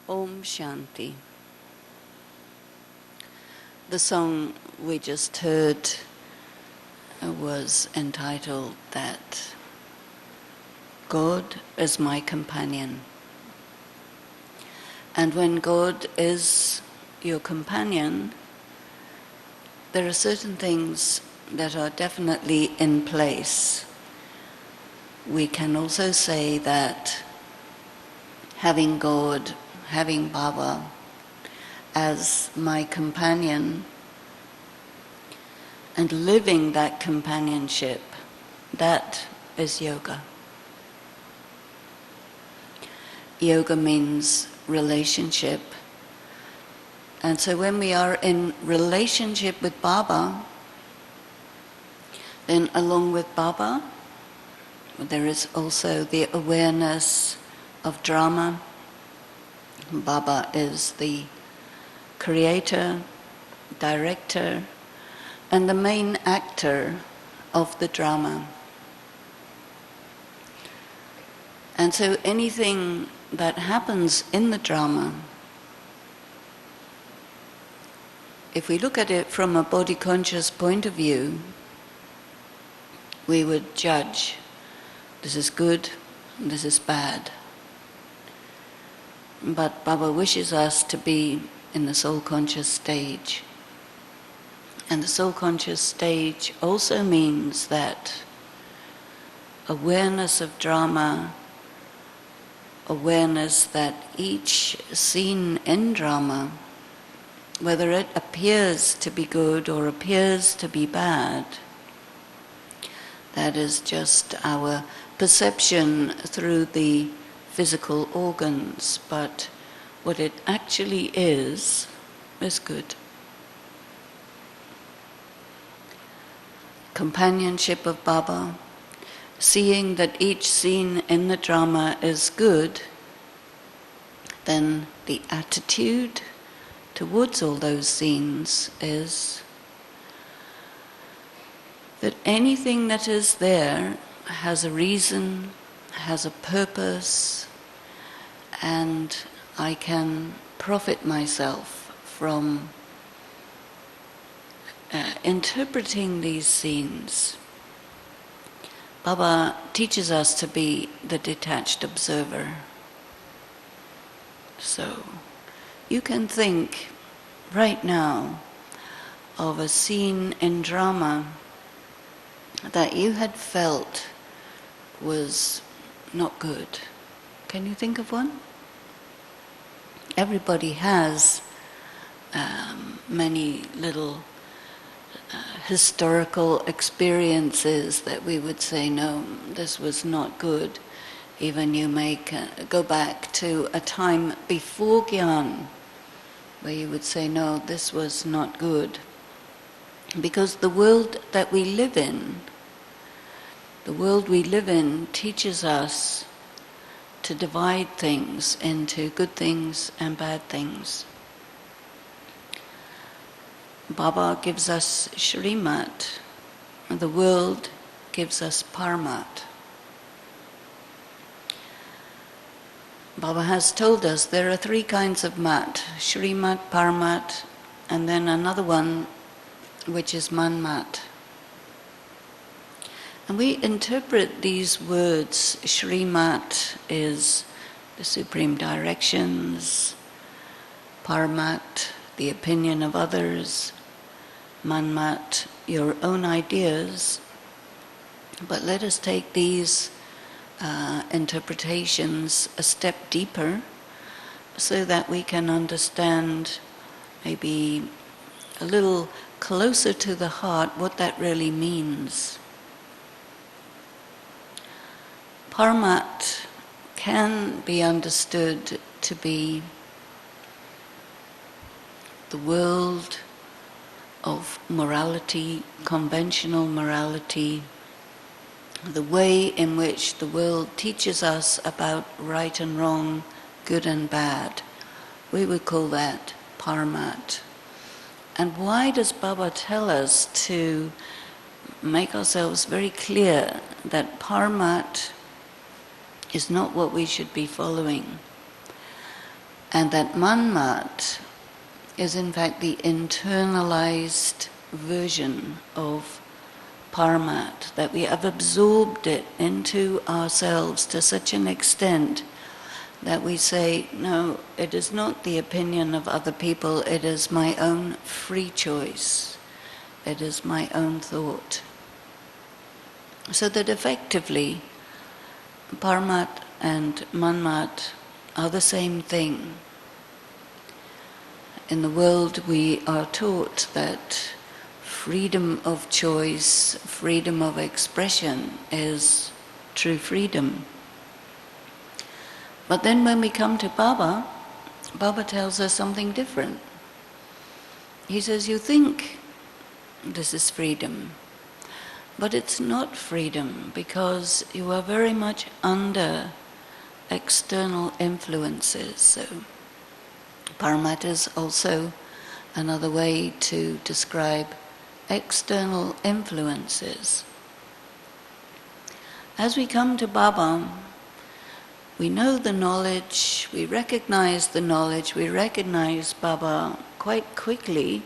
Om Shanti. The song we just heard was entitled that God is my companion. And when God is your companion, there are certain things that are definitely in place. We can also say that having God, having Baba as my companion and living that companionship, that is yoga. Yoga means relationship. And so when we are in relationship with Baba, then along with Baba, there is also the awareness of drama. Baba is the creator, director, and the main actor of the drama. And so anything that happens in the drama, if we look at it from a body-conscious point of view, we would judge, this is good, this is bad. But Baba wishes us to be in the soul-conscious stage. And the soul-conscious stage also means that awareness of drama, awareness that each scene in drama, whether it appears to be good or appears to be bad, that is just our perception through the physical organs, but what it actually is good. Companionship of Baba, seeing that each scene in the drama is good, then the attitude towards all those scenes is that anything that is there has a reason, has a purpose, and I can profit myself from interpreting these scenes. Baba teaches us to be the detached observer. So you can think right now of a scene in drama that you had felt was not good. Can you think of one? Everybody has many little historical experiences that we would say, no, this was not good. Even you may go back to a time before Gyan, where you would say, no, this was not good. Because the world that we live in, teaches us to divide things into good things and bad things. Baba gives us Shrimat, and the world gives us paramat. Baba has told us there are three kinds of mat, Shrimat, paramat, and then another one which is manmat. And we interpret these words. Shrimat is the supreme directions, paramat, the opinion of others, manmat, your own ideas. But let us take these interpretations a step deeper so that we can understand maybe a little closer to the heart what that really means. Paramat can be understood to be the world of morality, conventional morality, the way in which the world teaches us about right and wrong, good and bad. We would call that paramat. And why does Baba tell us to make ourselves very clear that paramat is not what we should be following? And that manmat is in fact the internalized version of paramat, that we have absorbed it into ourselves to such an extent that we say, no, it is not the opinion of other people, it is my own free choice, it is my own thought. So that effectively, paramat and manmat are the same thing. In the world we are taught that freedom of choice, freedom of expression is true freedom. But then when we come to Baba, Baba tells us something different. He says, you think this is freedom, but it's not freedom because you are very much under external influences. So paramat is also another way to describe external influences. As we come to Baba, we know the knowledge, we recognize the knowledge, we recognize Baba quite quickly,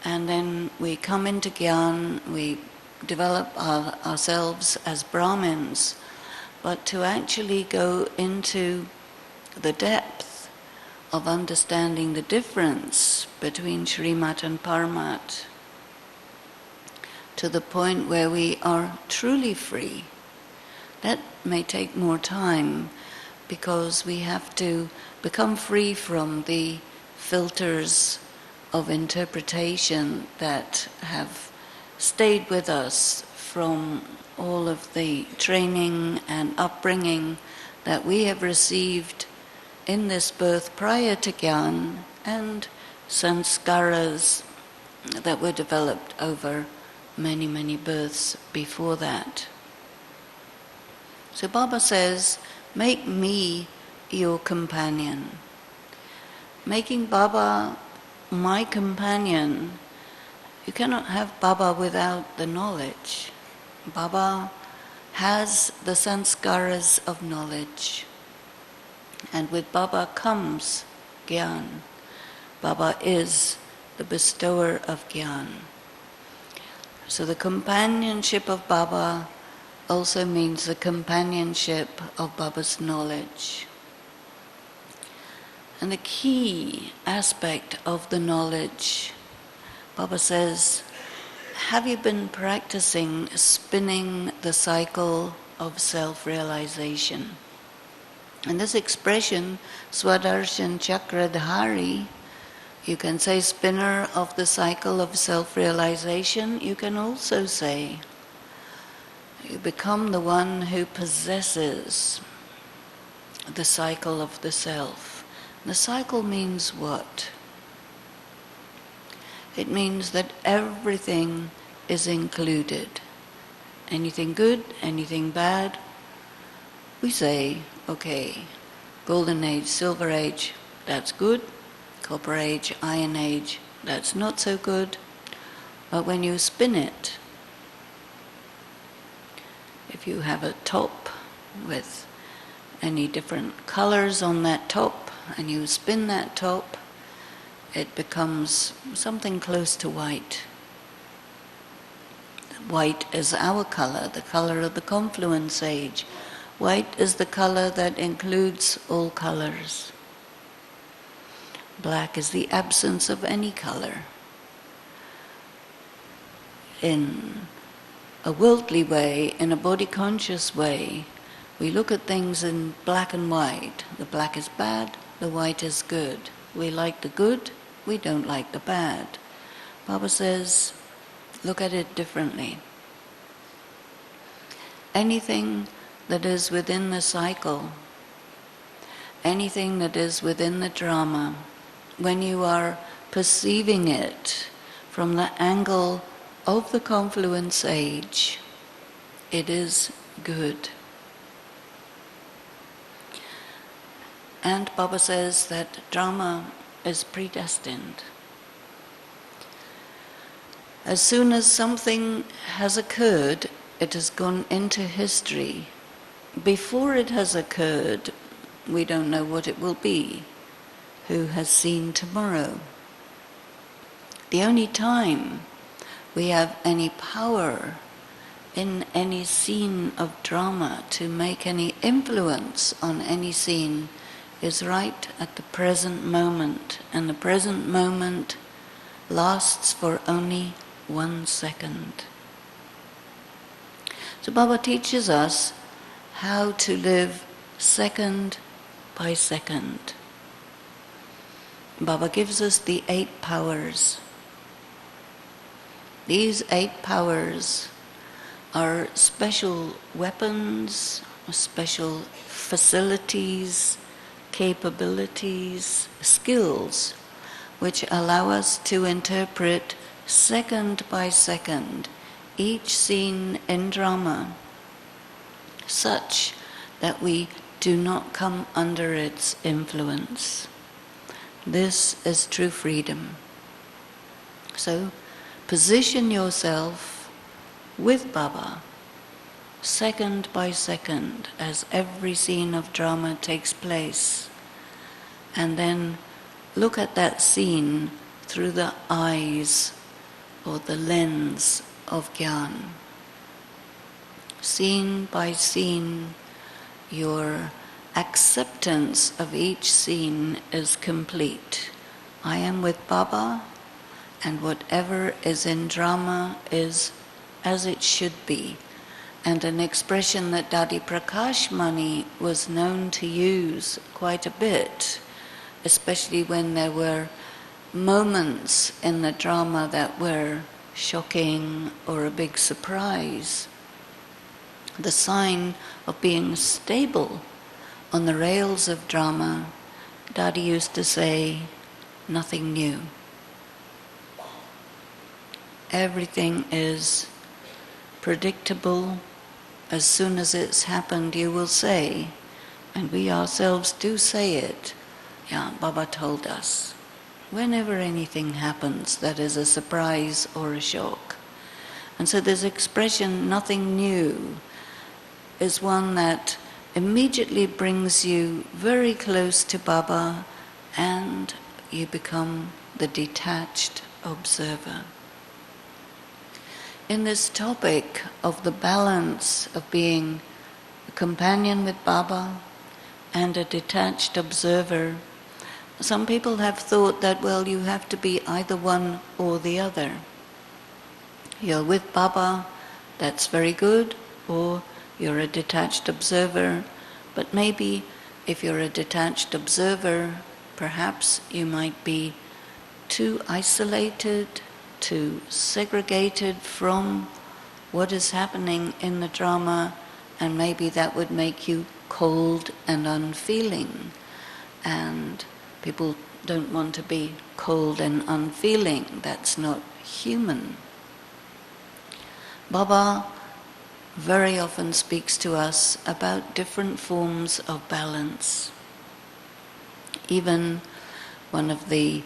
and then we come into Gyan, we develop ourselves as Brahmins, but to actually go into the depth of understanding the difference between Shrimat and paramat, to the point where we are truly free, that may take more time, because we have to become free from the filters of interpretation that have stayed with us from all of the training and upbringing that we have received in this birth prior to Gyan, and sanskaras that were developed over many, many births before that. So Baba says, make me your companion. Making Baba my companion, you cannot have Baba without the knowledge. Baba has the sanskaras of knowledge. And with Baba comes Gyan. Baba is the bestower of Gyan. So the companionship of Baba also means the companionship of Baba's knowledge. And the key aspect of the knowledge, Baba says, have you been practicing spinning the cycle of self-realization? And this expression, Swadarshan Chakradhari, you can say spinner of the cycle of self-realization. You can also say you become the one who possesses the cycle of the self. The cycle means what? It means that everything is included. Anything good, anything bad. We say, okay, golden age, silver age, that's good. Copper age, iron age, that's not so good. But when you spin it, if you have a top with any different colors on that top, and you spin that top, it becomes something close to white. White is our color, the color of the confluence age. White is the color that includes all colors. Black is the absence of any color. In a worldly way, in a body-conscious way, we look at things in black and white. The black is bad, the white is good. We like the good, we don't like the bad. Baba says, look at it differently. Anything that is within the cycle, anything that is within the drama, when you are perceiving it from the angle of the confluence age, it is good. And Baba says that drama is predestined. As soon as something has occurred, it has gone into history. Before it has occurred, we don't know what it will be. who has seen tomorrow. The only time we have any power in any scene of drama to make any influence on any scene is right at the present moment, and the present moment lasts for only 1 second. So Baba teaches us how to live second by second. Baba gives us the 8 powers. These 8 powers are special weapons, special facilities, capabilities, skills, which allow us to interpret second by second each scene in drama such that we do not come under its influence. This is true freedom. So, position yourself with Baba, second by second, as every scene of drama takes place, and then look at that scene through the eyes or the lens of Gyan. Scene by scene, your acceptance of each scene is complete. I am with Baba, and whatever is in drama is as it should be. And an expression that Dadi Prakash Mani was known to use quite a bit, especially when there were moments in the drama that were shocking or a big surprise. The sign of being stable on the rails of drama, Dadi used to say, nothing new. Everything is predictable. As soon as it's happened, you will say, and we ourselves do say it, yeah, Baba told us. Whenever anything happens that is a surprise or a shock. And so this expression, nothing new, is one that immediately brings you very close to Baba, and you become the detached observer. In this topic of the balance of being a companion with Baba and a detached observer, some people have thought that, well, you have to be either one or the other. You're with Baba, that's very good, or you're a detached observer, but maybe if you're a detached observer, perhaps you might be too isolated, too segregated from what is happening in the drama, and maybe that would make you cold and unfeeling. And people don't want to be cold and unfeeling. That's not human. Baba very often speaks to us about different forms of balance. Even one of the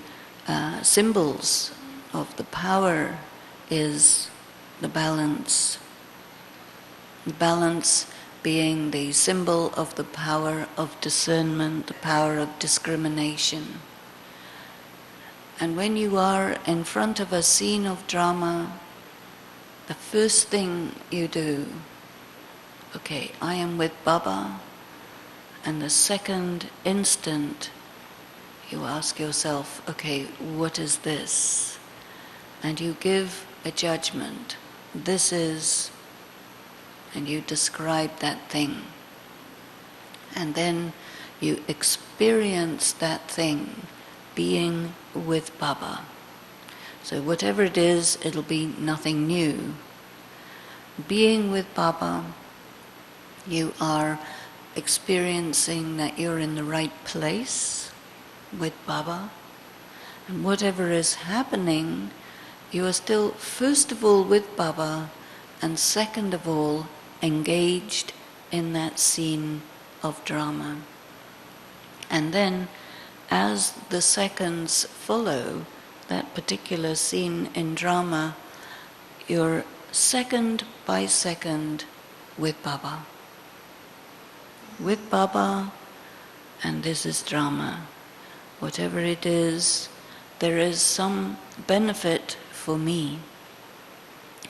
symbols of the power is the balance. The balance being the symbol of the power of discernment, the power of discrimination. And when you are in front of a scene of drama, the first thing you do, okay, I am with Baba, and the second instant you ask yourself, okay, what is this? And you give a judgment. This is, and you describe that thing. And then you experience that thing being with Baba. So whatever it is, it'll be nothing new. Being with Baba, you are experiencing that you're in the right place with Baba. And whatever is happening, you are still first of all with Baba, and second of all engaged in that scene of drama. And then as the seconds follow that particular scene in drama, you're second by second with Baba. With Baba, and this is drama. whatever it is, there is some benefit for me.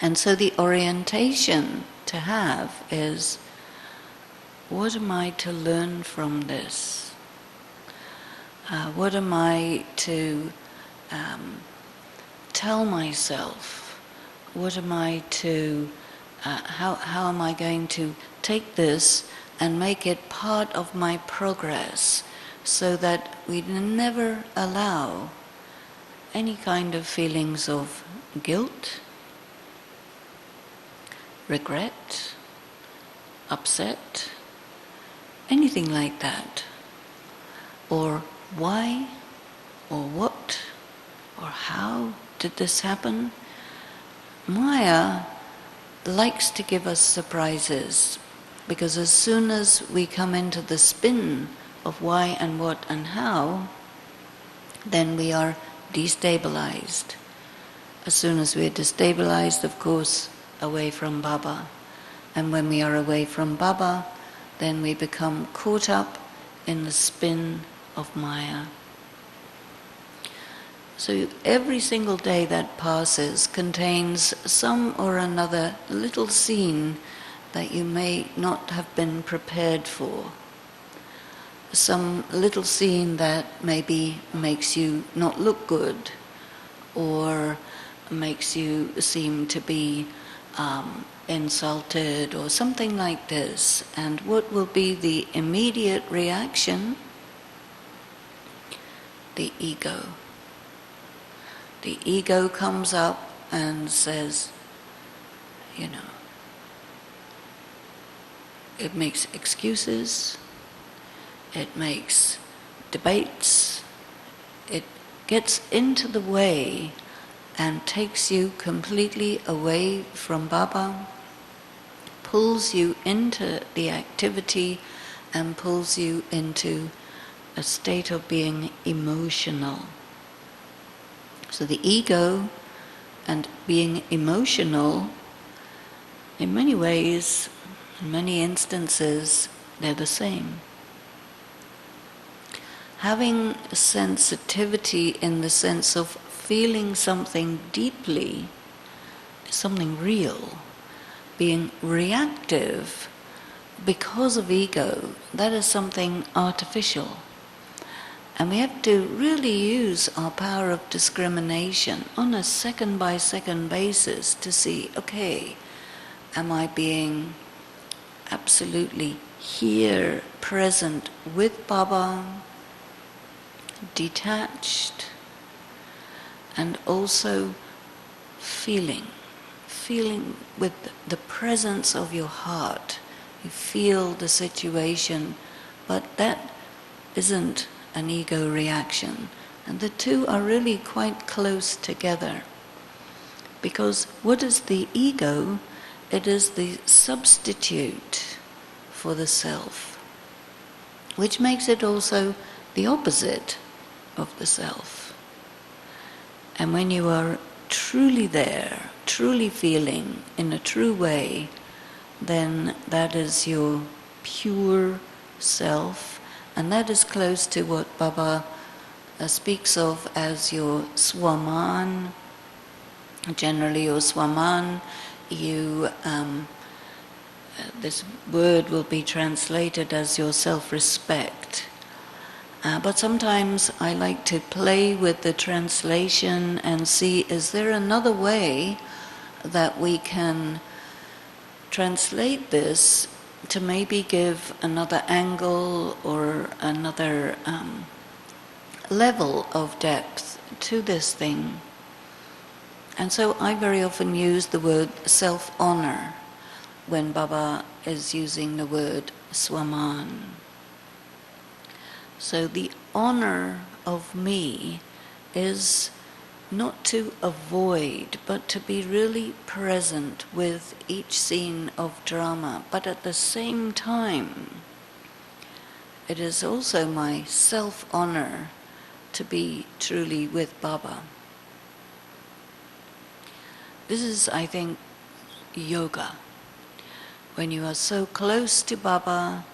And so the orientation to have is, what am I to learn from this? What am I to tell myself? What am I to, how am I going to take this and make it part of my progress so that we never allow any kind of feelings of guilt, regret, upset, anything like that, or why, or what, or how did this happen? Maya likes to give us surprises, because as soon as we come into the spin of why and what and how, then we are destabilized. As soon as we're destabilized, of course, away from Baba. And when we are away from Baba, then we become caught up in the spin of Maya. So every single day that passes contains some or another little scene that you may not have been prepared for. Some little scene that maybe makes you not look good, or makes you seem to be insulted, or something like this. And what will be the immediate reaction? The ego. The ego comes up and says, it makes excuses, it makes debates, it gets into the way and takes you completely away from Baba, pulls you into the activity and pulls you into a state of being emotional. So the ego and being emotional, in many ways, in many instances, they're the same. Having sensitivity in the sense of feeling something deeply, something real, being reactive because of ego, that is something artificial. And we have to really use our power of discrimination on a second-by-second basis to see, okay, am I being absolutely here, present with Baba, detached, and also feeling with the presence of your heart. You feel the situation, but that isn't an ego reaction. And the two are really quite close together. Because what is the ego? It is the substitute for the self, which makes it also the opposite of the self. And when you are truly there, truly feeling in a true way, then that is your pure self, and that is close to what Baba speaks of as your swaman. Generally your swaman, this word will be translated as your self-respect. But sometimes I like to play with the translation and see, is there another way that we can translate this to maybe give another angle or another level of depth to this thing? And so I very often use the word self-honor when Baba is using the word swaman. So the honor of me is not to avoid, but to be really present with each scene of drama. But at the same time, it is also my self-honor to be truly with Baba. This is, I think, yoga. When you are so close to Baba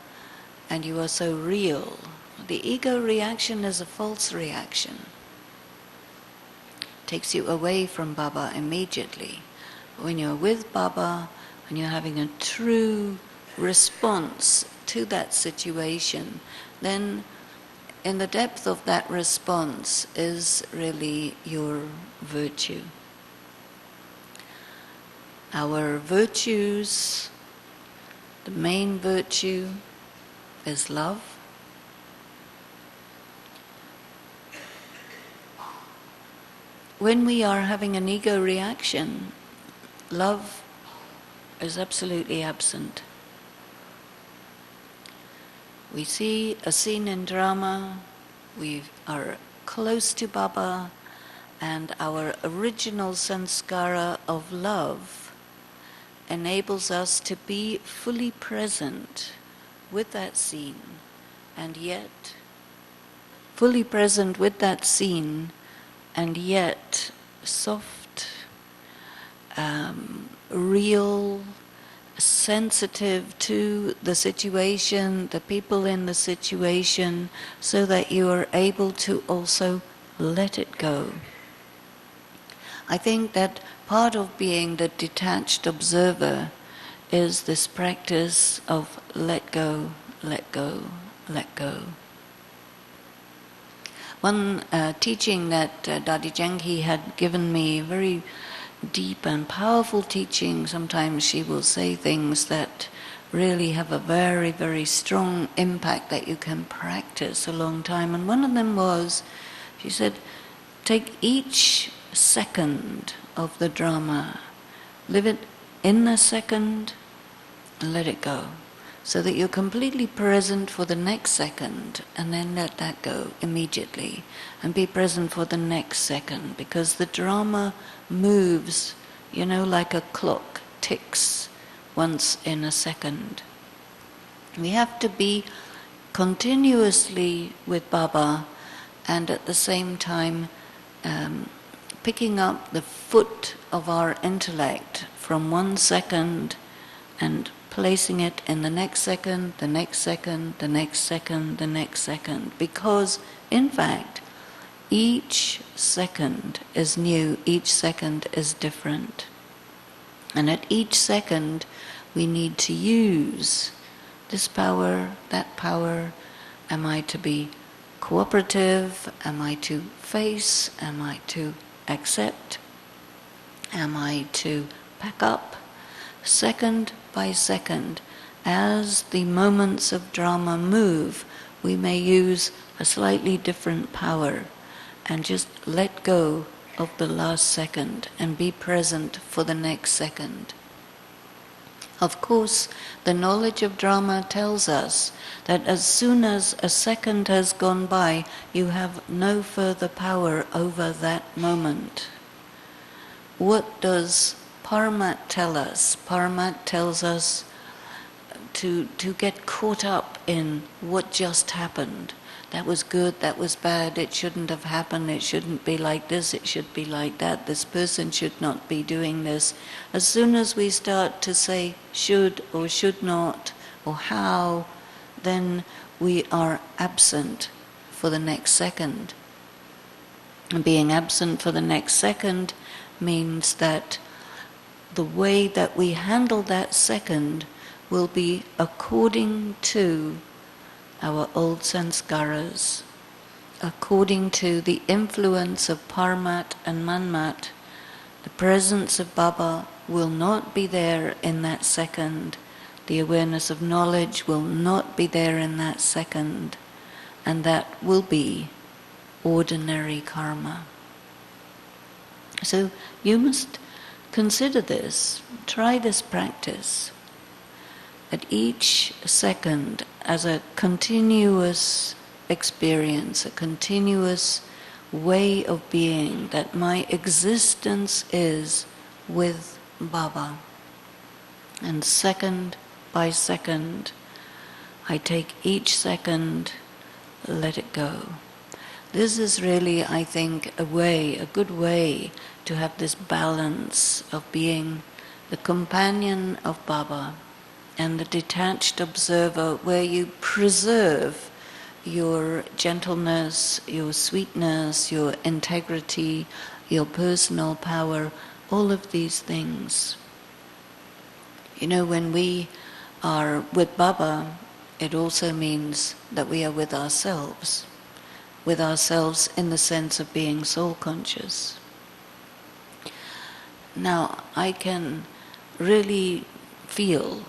and you are so real The ego reaction is a false reaction. Takes you away from Baba immediately. When you're with Baba, when you're having a true response to that situation, then in the depth of that response is really your virtue. Our virtues, the main virtue is love. When we are having an ego reaction, love is absolutely absent. We see a scene in drama, we are close to Baba, and our original sanskara of love enables us to be fully present with that scene, and yet fully present with that scene, and yet soft, real, sensitive to the situation, the people in the situation, so that you are able to also let it go. I think that part of being the detached observer is this practice of let go, let go, let go. One teaching that Dadi Janghi had given me, very deep and powerful teaching. Sometimes she will say things that really have a very, very strong impact that you can practice a long time. And one of them was, she said, take each second of the drama, live it in the second, and let it go. So that you're completely present for the next second, and then let that go immediately. And be present for the next second, because the drama moves, like a clock, ticks once in a second. We have to be continuously with Baba, and at the same time picking up the foot of our intellect from 1 second and placing it in the next second, the next second, the next second, the next second. Because, in fact, each second is new, each second is different. And at each second, we need to use this power, that power. Am I to be cooperative? Am I to face? Am I to accept? Am I to pack up? Second by second, as the moments of drama move, we may use a slightly different power and just let go of the last second and be present for the next second. Of course, the knowledge of drama tells us that as soon as a second has gone by, you have no further power over that moment. What does paramat tell us? Paramat tells us to get caught up in what just happened. That was good, that was bad, it shouldn't have happened, it shouldn't be like this, it should be like that, this person should not be doing this. As soon as we start to say should or should not, or how, then we are absent for the next second. And being absent for the next second means that the way that we handle that second will be according to our old sanskaras, according to the influence of paramat and manmat. The presence of Baba will not be there in that second. The awareness of knowledge will not be there in that second. And that will be ordinary karma. So you must consider this, try this practice. At each second as a continuous experience, a continuous way of being, that my existence is with Baba. And second by second, I take each second, let it go. This is really, I think, a good way to have this balance of being the companion of Baba and the detached observer, where you preserve your gentleness, your sweetness, your integrity, your personal power, all of these things. You know, when we are with Baba, it also means that we are with ourselves in the sense of being soul conscious. Now, I can really feel,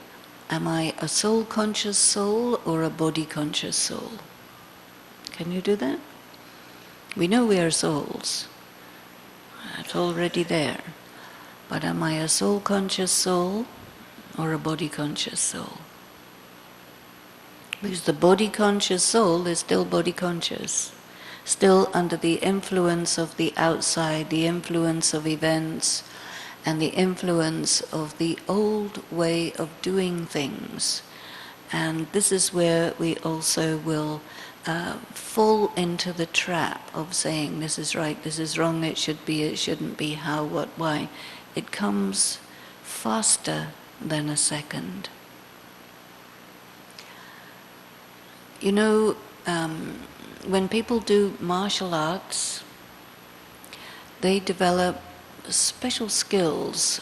am I a soul conscious soul or a body conscious soul? Can you do that? We know we are souls. It's already there. But am I a soul conscious soul or a body conscious soul? Because the body conscious soul is still body conscious, still under the influence of the outside, the influence of events, and the influence of the old way of doing things. And this is where we also will fall into the trap of saying this is right, this is wrong, it should be, it shouldn't be, how, what, why. It comes faster than a second. You know, when people do martial arts, they develop special skills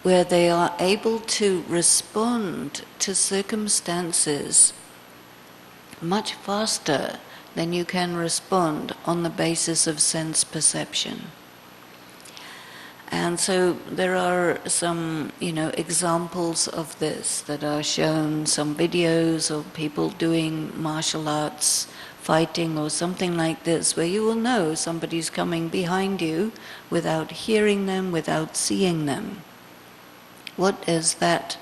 where they are able to respond to circumstances much faster than you can respond on the basis of sense perception. And so there are some, examples of this that are shown, some videos of people doing martial arts, fighting or something like this, where you will know somebody's coming behind you without hearing them, without seeing them. What is that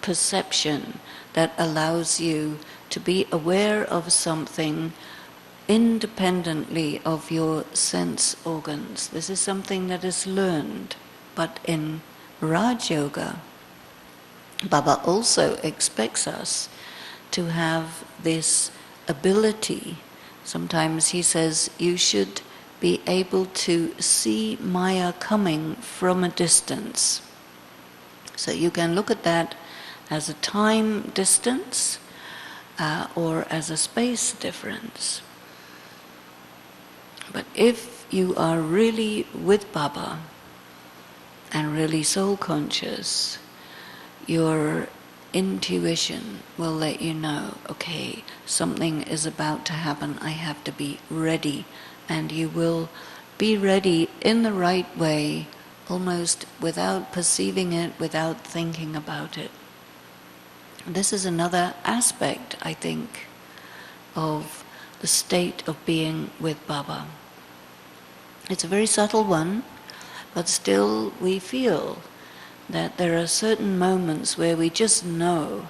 perception that allows you to be aware of something independently of your sense organs? This is something that is learned. But in Raj Yoga, Baba also expects us to have this ability. Sometimes he says you should be able to see Maya coming from a distance. So you can look at that as a time distance or as a space difference. But if you are really with Baba and really soul conscious, your intuition will let you know, okay, something is about to happen, I have to be ready. And you will be ready in the right way, almost without perceiving it, without thinking about it. This is another aspect, I think, of the state of being with Baba. It's a very subtle one, but still we feel that there are certain moments where we just know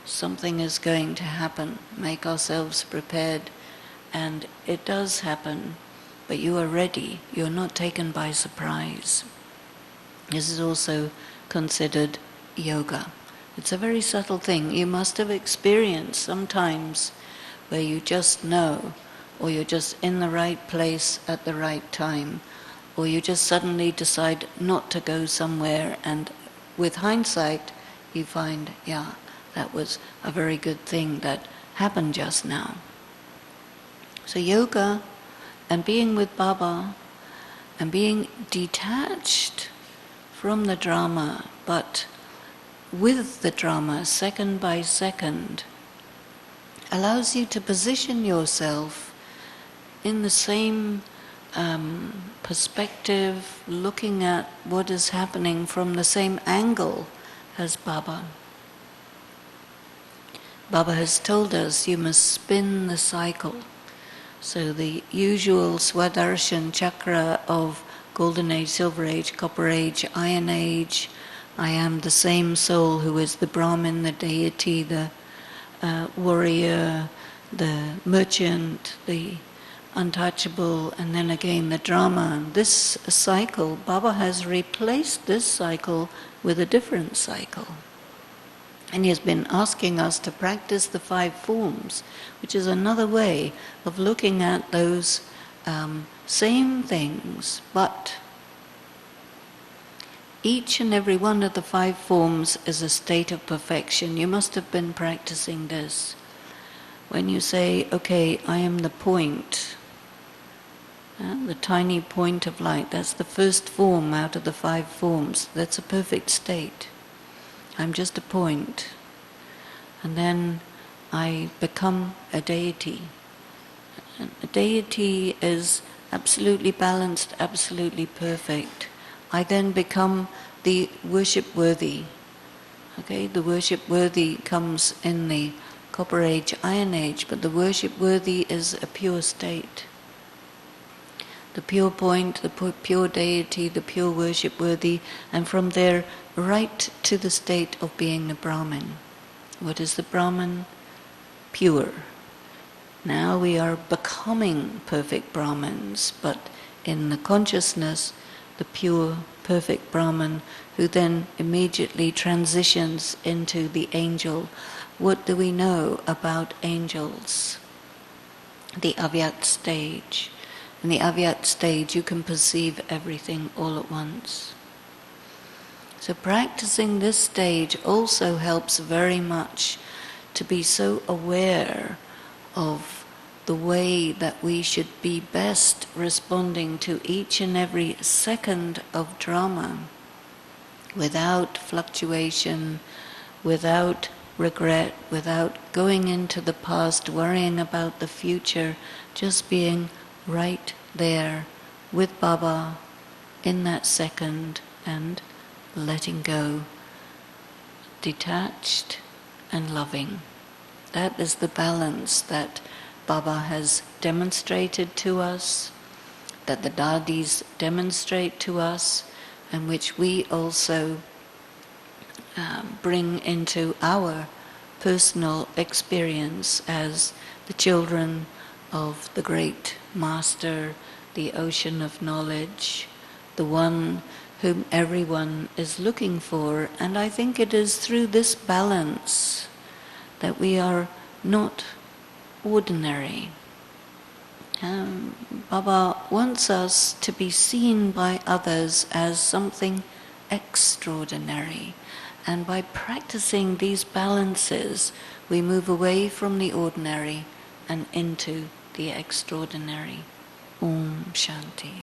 something is going to happen, make ourselves prepared, and it does happen, but you are ready, you're not taken by surprise. This is also considered yoga. It's a very subtle thing. You must have experienced sometimes where you just know, or you're just in the right place at the right time, or you just suddenly decide not to go somewhere, and with hindsight you find, yeah, that was a very good thing that happened just now. So yoga and being with Baba and being detached from the drama, but with the drama second by second, allows you to position yourself in the same perspective, looking at what is happening from the same angle as Baba. Baba has told us you must spin the cycle. So the usual Swadarsan chakra of Golden Age, Silver Age, Copper Age, Iron Age, I am the same soul who is the Brahmin, the deity, the warrior, the merchant, the untouchable, and then again the drama. This cycle, Baba has replaced this cycle with a different cycle. And he has been asking us to practice the 5 forms, which is another way of looking at those same things, but each and every one of the 5 forms is a state of perfection. You must have been practicing this. when you say, okay, I am the point, the tiny point of light, that's the first form out of the 5 forms. That's a perfect state. I'm just a point. And then I become a deity. And a deity is absolutely balanced, absolutely perfect. I then become the worship-worthy. Okay, the worship-worthy comes in the Copper Age, Iron Age, but the worship-worthy is a pure state. The pure point, the pure deity, the pure worship-worthy, and from there right to the state of being the Brahmin. What is the Brahmin? Pure. Now we are becoming perfect Brahmins, but in the consciousness, the pure, perfect Brahman, who then immediately transitions into the angel. What do we know about angels? The avyakt stage. In the avyakt stage, you can perceive everything all at once. So practicing this stage also helps very much to be so aware of the way that we should be best responding to each and every second of drama, without fluctuation, without regret, without going into the past, worrying about the future, just being right there with Baba in that second and letting go, detached and loving. That is the balance that Baba has demonstrated to us, that the Dadis demonstrate to us, and which we also bring into our personal experience as the children of the great Master, the ocean of knowledge, the one whom everyone is looking for. And I think it is through this balance that we are not ordinary. Baba wants us to be seen by others as something extraordinary. And by practicing these balances, we move away from the ordinary and into the extraordinary. Om Shanti.